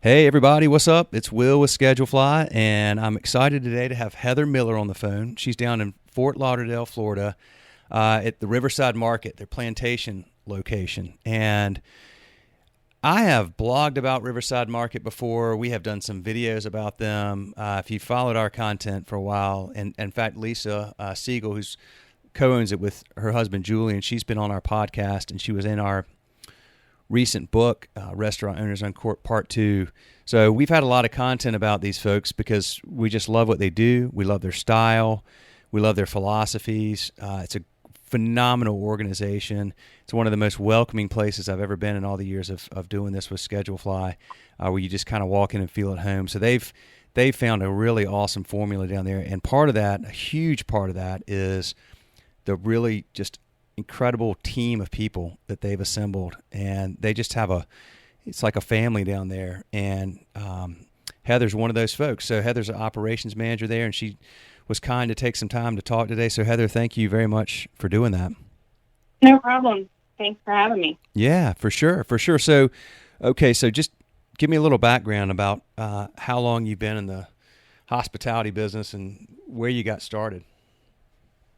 Hey everybody, what's up? It's Will with Schedulefly, and I'm excited today to have Heather Miller on the phone. She's down in Fort Lauderdale, Florida, at the Riverside Market, their plantation location. And I have blogged about Riverside Market before. We have done some videos about them. If you followed our content for a while, and in fact, Lisa Siegel, who's co-owns it with her husband Julian, she's been on our podcast, and she was in our recent book, Restaurant Owners Uncorked Part 2. So we've had a lot of content about these folks because we just love what they do. We love their style. We love their philosophies. It's a phenomenal organization. It's one of the most welcoming places I've ever been in all the years of doing this with Schedulefly, where you just kind of walk in and feel at home. So they've found a really awesome formula down there. And part of that, a huge part of that, is the really just incredible team of people that they've assembled, and they just have it's like a family down there. And Heather's one of those folks. So Heather's an operations manager there, and she was kind to take some time to talk today. So Heather, thank you very much for doing that. No problem. Thanks for having me. Yeah, for sure. So, okay, so just give me a little background about how long you've been in the hospitality business and where you got started.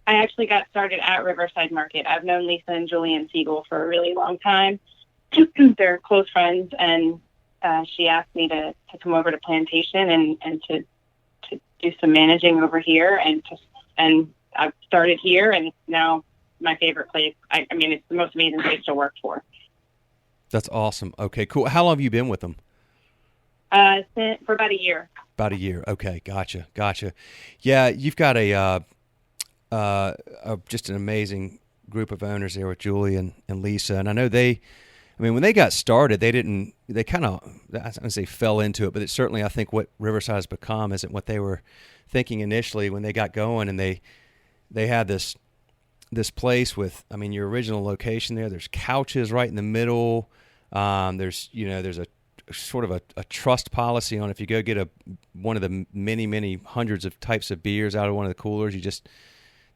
I actually got started at Riverside Market. I've known Lisa and Julian Siegel for a really long time. They're close friends, and she asked me to come over to Plantation and to do some managing over here, and I've started here, and it's now my favorite place. I mean, it's the most amazing place to work for. That's awesome. Okay, cool. How long have you been with them? For about a year. About a year. Okay, gotcha. Yeah, you've got just an amazing group of owners there with Julie and Lisa. And I know when they got started, they kind of, I don't say fell into it, but it's certainly, I think, what Riverside has become isn't what they were thinking initially when they got going. And they had this place with, your original location there. There's couches right in the middle. There's a sort of a trust policy on if you go get one of the many hundreds of types of beers out of one of the coolers,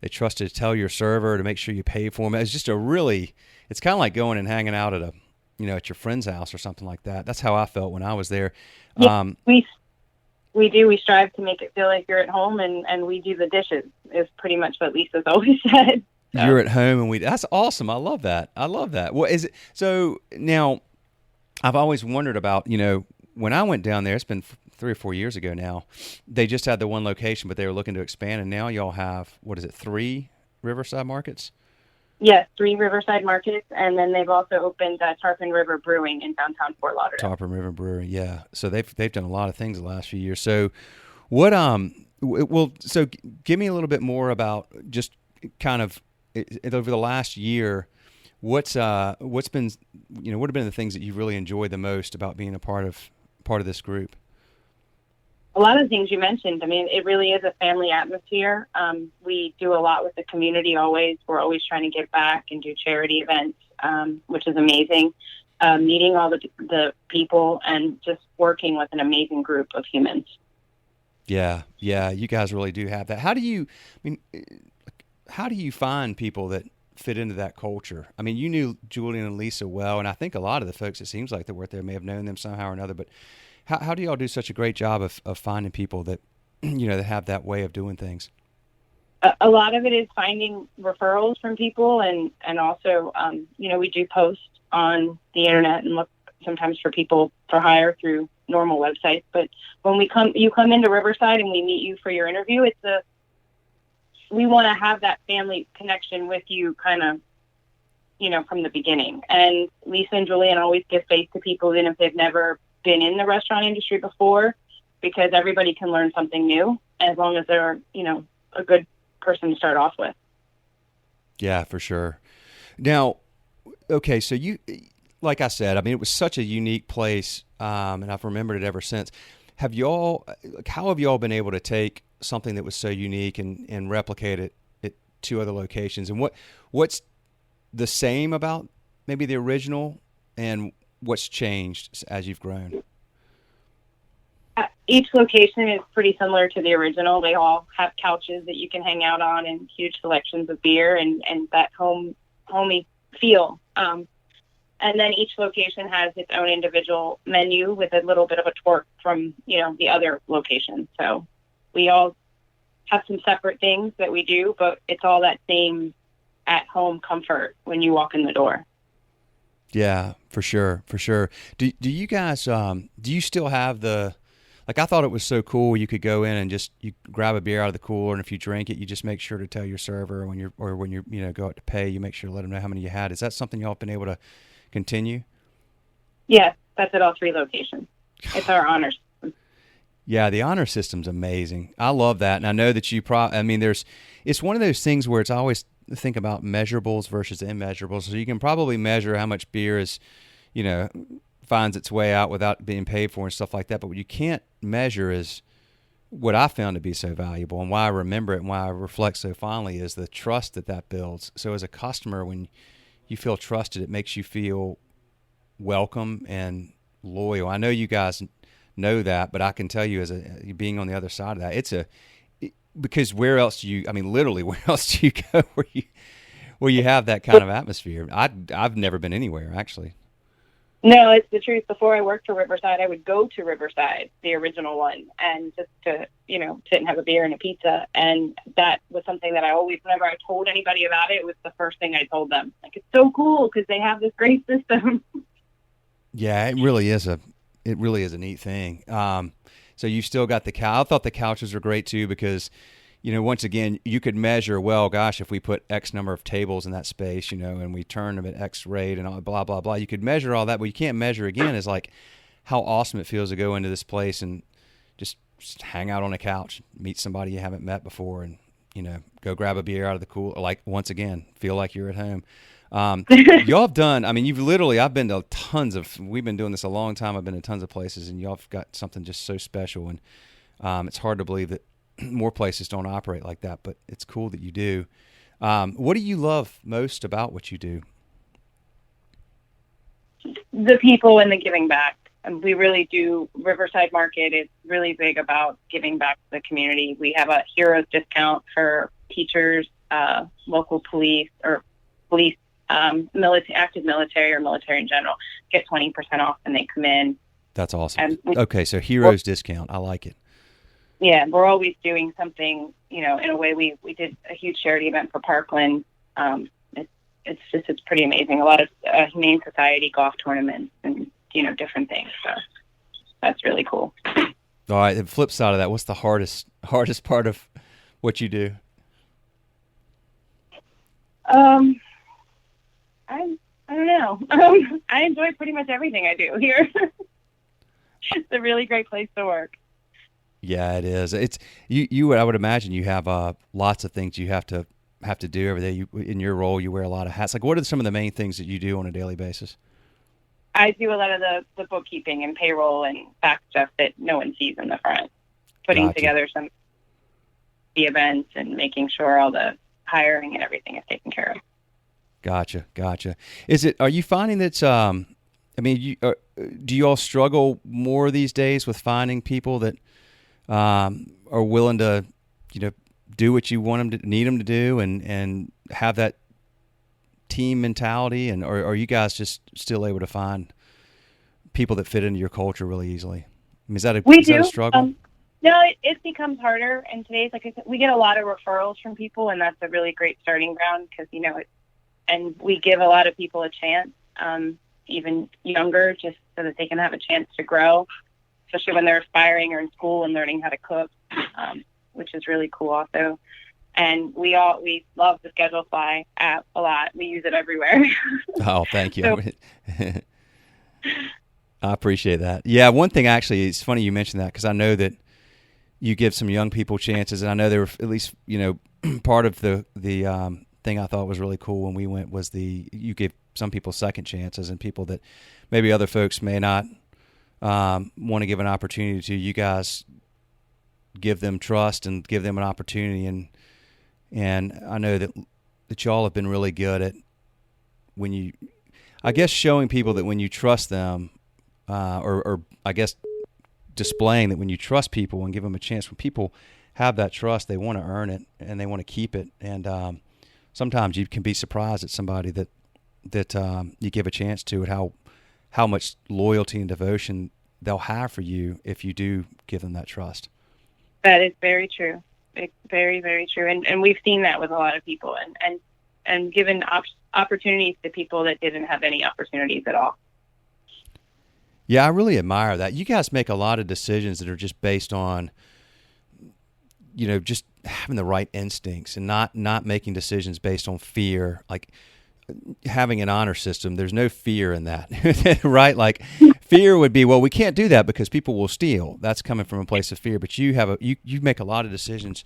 they trust to tell your server to make sure you pay for them. It's just it's kind of like going and hanging out at at your friend's house or something like that. That's how I felt when I was there. Yeah, we do. We strive to make it feel like you're at home, and we do the dishes is pretty much what Lisa's always said. So. You're at home, and that's awesome. I love that. What is it? So now I've always wondered about, when I went down there, it's been 3 or 4 years ago now, they just had the one location, but they were looking to expand, and now y'all have, 3 Riverside Markets? Yes, 3 Riverside Markets, and then they've also opened Tarpon River Brewing in downtown Fort Lauderdale. Tarpon River Brewing, yeah. So they've done a lot of things the last few years. So what so give me a little bit more about just kind of over the last year, what's been, what have been the things that you've really enjoyed the most about being a part of this group? A lot of things you mentioned. It really is a family atmosphere. We do a lot with the community always. We're always trying to give back and do charity events, which is amazing. Meeting all the people and just working with an amazing group of humans. Yeah, you guys really do have that. How do you find people that fit into that culture? You knew Julian and Lisa well, and I think a lot of the folks, it seems like that work there may have known them somehow or another, but how do y'all do such a great job of finding people that, that have that way of doing things? A lot of it is finding referrals from people, and also, we do post on the internet and look sometimes for people for hire through normal websites. But when you come into Riverside and we meet you for your interview, we want to have that family connection with you kind of, from the beginning. And Lisa and Julian always give face to people, even if they've never been in the restaurant industry before, because everybody can learn something new as long as they're, a good person to start off with. Yeah, for sure. Now, okay, so you, like I said, it was such a unique place, and I've remembered it ever since. How have y'all been able to take something that was so unique and replicate it at 2 other locations? And what's the same about maybe the original, and what's changed as you've grown? Each location is pretty similar to the original. They all have couches that you can hang out on and huge selections of beer and that homey feel. And then each location has its own individual menu with a little bit of a twerk from, the other location. So we all have some separate things that we do, but it's all that same at-home comfort when you walk in the door. Yeah, for sure, for sure. Do you guys do you still have I thought it was so cool you could go in and just you grab a beer out of the cooler, and if you drink it, you just make sure to tell your server when you go out to pay, you make sure to let them know how many you had. Is that something y'all have been able to continue? Yes, that's at all 3 locations. It's our honor system. Yeah, the honor system's amazing. I love that, and I know that it's one of those things where it's always think about measurables versus immeasurables. So you can probably measure how much beer is, finds its way out without being paid for and stuff like that. But what you can't measure is what I found to be so valuable, and why I remember it and why I reflect so fondly is the trust that builds. So as a customer, when you feel trusted, it makes you feel welcome and loyal. I know you guys know that, but I can tell you being on the other side of that, because where else literally where else do you go where you have that kind of atmosphere? I've never been anywhere, actually. No, it's the truth. Before I worked for Riverside, I would go to Riverside, the original one, and just to, sit and have a beer and a pizza. And that was something that I always, whenever I told anybody about it, it was the first thing I told them. Like, it's so cool because they have this great system. Yeah, it really is a neat thing. So you still got the couch. I thought the couches were great too because, once again, you could measure, well, gosh, if we put X number of tables in that space, and we turn them at X rate and all, blah, blah, blah. You could measure all that, but you can't measure again is like how awesome it feels to go into this place and just hang out on a couch, meet somebody you haven't met before, and, go grab a beer out of the cooler. Like, once again, feel like you're at home. Y'all have done, I've been to we've been doing this a long time. I've been to tons of places, and y'all have got something just so special. And it's hard to believe that more places don't operate like that, but it's cool that you do. What do you love most about what you do? The people and the giving back. And we really do. Riverside Market is really big about giving back to the community. We have a heroes discount for teachers, local police, or police, active military or military in general, get 20% off when they come in. That's awesome. Okay, so heroes discount. I like it. Yeah, we're always doing something, in a way. We did a huge charity event for Parkland. It's pretty amazing. A lot of Humane Society golf tournaments and, different things. So that's really cool. All right, the flip side of that, what's the hardest part of what you do? I don't know. I enjoy pretty much everything I do here. It's a really great place to work. Yeah, it is. It's you. I would imagine you have lots of things you have to do every day. In your role, you wear a lot of hats. Like, what are some of the main things that you do on a daily basis? I do a lot of the bookkeeping and payroll and back stuff that no one sees in the front. Putting together some the events and making sure all the hiring and everything is taken care of. Gotcha. Are you finding that? Do you all struggle more these days with finding people that are willing to, do what you want them to, need them to do, and have that team mentality, and or are you guys just still able to find people that fit into your culture really easily? Is that a struggle? No, it becomes harder. And today's, like I said, we get a lot of referrals from people, and that's a really great starting ground because, and we give a lot of people a chance, even younger, just so that they can have a chance to grow, especially when they're aspiring or in school and learning how to cook, which is really cool also. And we love the Schedulefly app a lot. We use it everywhere. Oh, thank you. I appreciate that. Yeah, one thing actually, it's funny you mentioned that because I know that you give some young people chances, and I know they were at least, part of the thing I thought was really cool when we went was you give some people second chances, and people that maybe other folks may not want to give an opportunity to. You guys give them trust and give them an opportunity, and I know that y'all have been really good at showing people that when you trust them, or I guess displaying that when you trust people and give them a chance. When people have that trust, they want to earn it and they want to keep it. And sometimes you can be surprised at somebody that that you give a chance to, and how much loyalty and devotion they'll have for you if you do give them that trust. That is very true. It's very, very true. And we've seen that with a lot of people, and given opportunities to people that didn't have any opportunities at all. Yeah, I really admire that. You guys make a lot of decisions that are just based on, just having the right instincts and not making decisions based on fear. Like having an honor system, there's no fear in that, right? Like fear would be, well, we can't do that because people will steal. That's coming from a place of fear. But you make a lot of decisions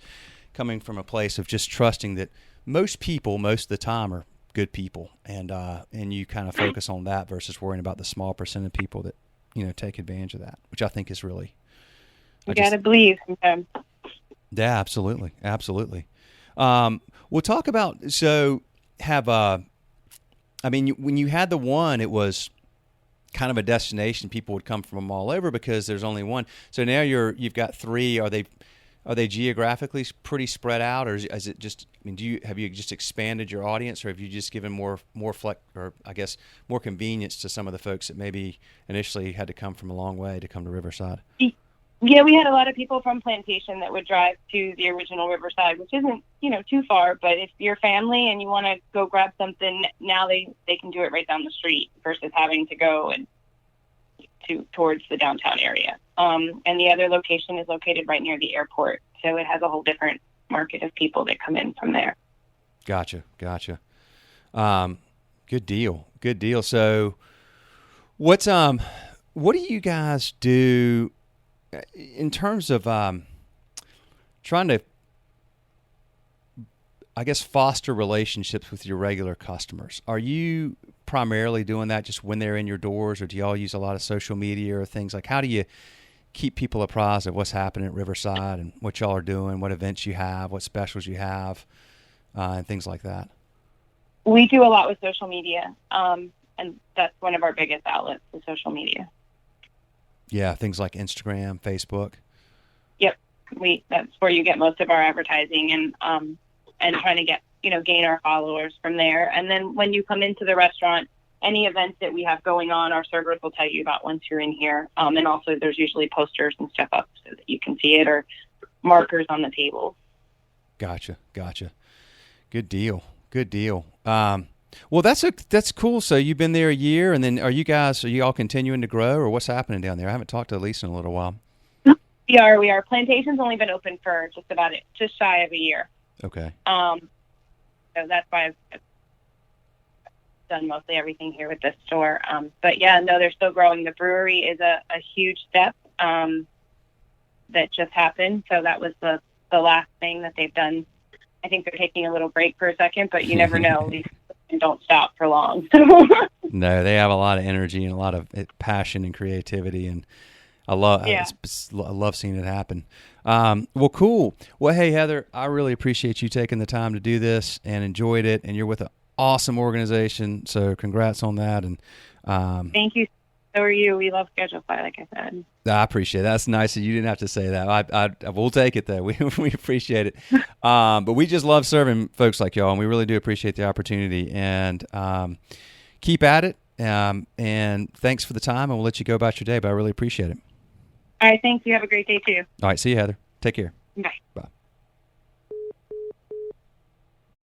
coming from a place of just trusting that most people, most of the time, are good people, and you kind of focus on that versus worrying about the small percent of people that take advantage of that, which I think is really. You gotta believe sometimes. Yeah, absolutely. We'll talk about, when you had the one, it was kind of a destination. People would come from all over because there's only one. So now you've got three. Are they geographically pretty spread out, or is it just? I mean, have you just expanded your audience, or have you just given more flex, or I guess more convenience to some of the folks that maybe initially had to come from a long way to come to Riverside? Yeah, we had a lot of people from Plantation that would drive to the original Riverside, which isn't, too far. But if you're family and you want to go grab something, now they can do it right down the street versus having to go towards the downtown area. And the other location is located right near the airport, so it has a whole different market of people that come in from there. Gotcha. Good deal. So, what do you guys do in terms of trying to, I guess, foster relationships with your regular customers? Are you primarily doing that just when they're in your doors, or do y'all use a lot of social media or things like? How do you keep people apprised of what's happening at Riverside and what y'all are doing, what events you have, what specials you have, and things like that? We do a lot with social media, and that's one of our biggest outlets, is social media. Yeah, things like Instagram, Facebook. Yep, that's where you get most of our advertising, and trying to get gain our followers from there. And then when you come into the restaurant, any events that we have going on, our servers will tell you about once you're in here. And also there's usually posters and stuff up so that you can see it, or markers on the table. Gotcha. Good deal. Well, that's cool. So you've been there a year, and then are you all continuing to grow, or what's happening down there? I haven't talked to Lisa in a little while. We are. Plantation's only been open for just shy of a year. Okay. So that's why I've done mostly everything here with this store. But yeah, no, they're still growing. The brewery is a huge step that just happened. So that was the last thing that they've done. I think they're taking a little break for a second, but you never know. These don't stop for long. No, they have a lot of energy and a lot of passion and creativity, and I love seeing it happen. Well, cool. Well, hey, Heather, I really appreciate you taking the time to do this and enjoyed it. And you're with an awesome organization, so congrats on that. And thank you. So are you. We love Schedulefly, like I said. I appreciate it. That's nice that you didn't have to say that. I will take it, though. We appreciate it. But we just love serving folks like y'all, and we really do appreciate the opportunity. And keep at it. And thanks for the time, and we'll let you go about your day, but I really appreciate it. All right, thanks. You have a great day, too. All right, see you, Heather. Take care. Bye. Bye.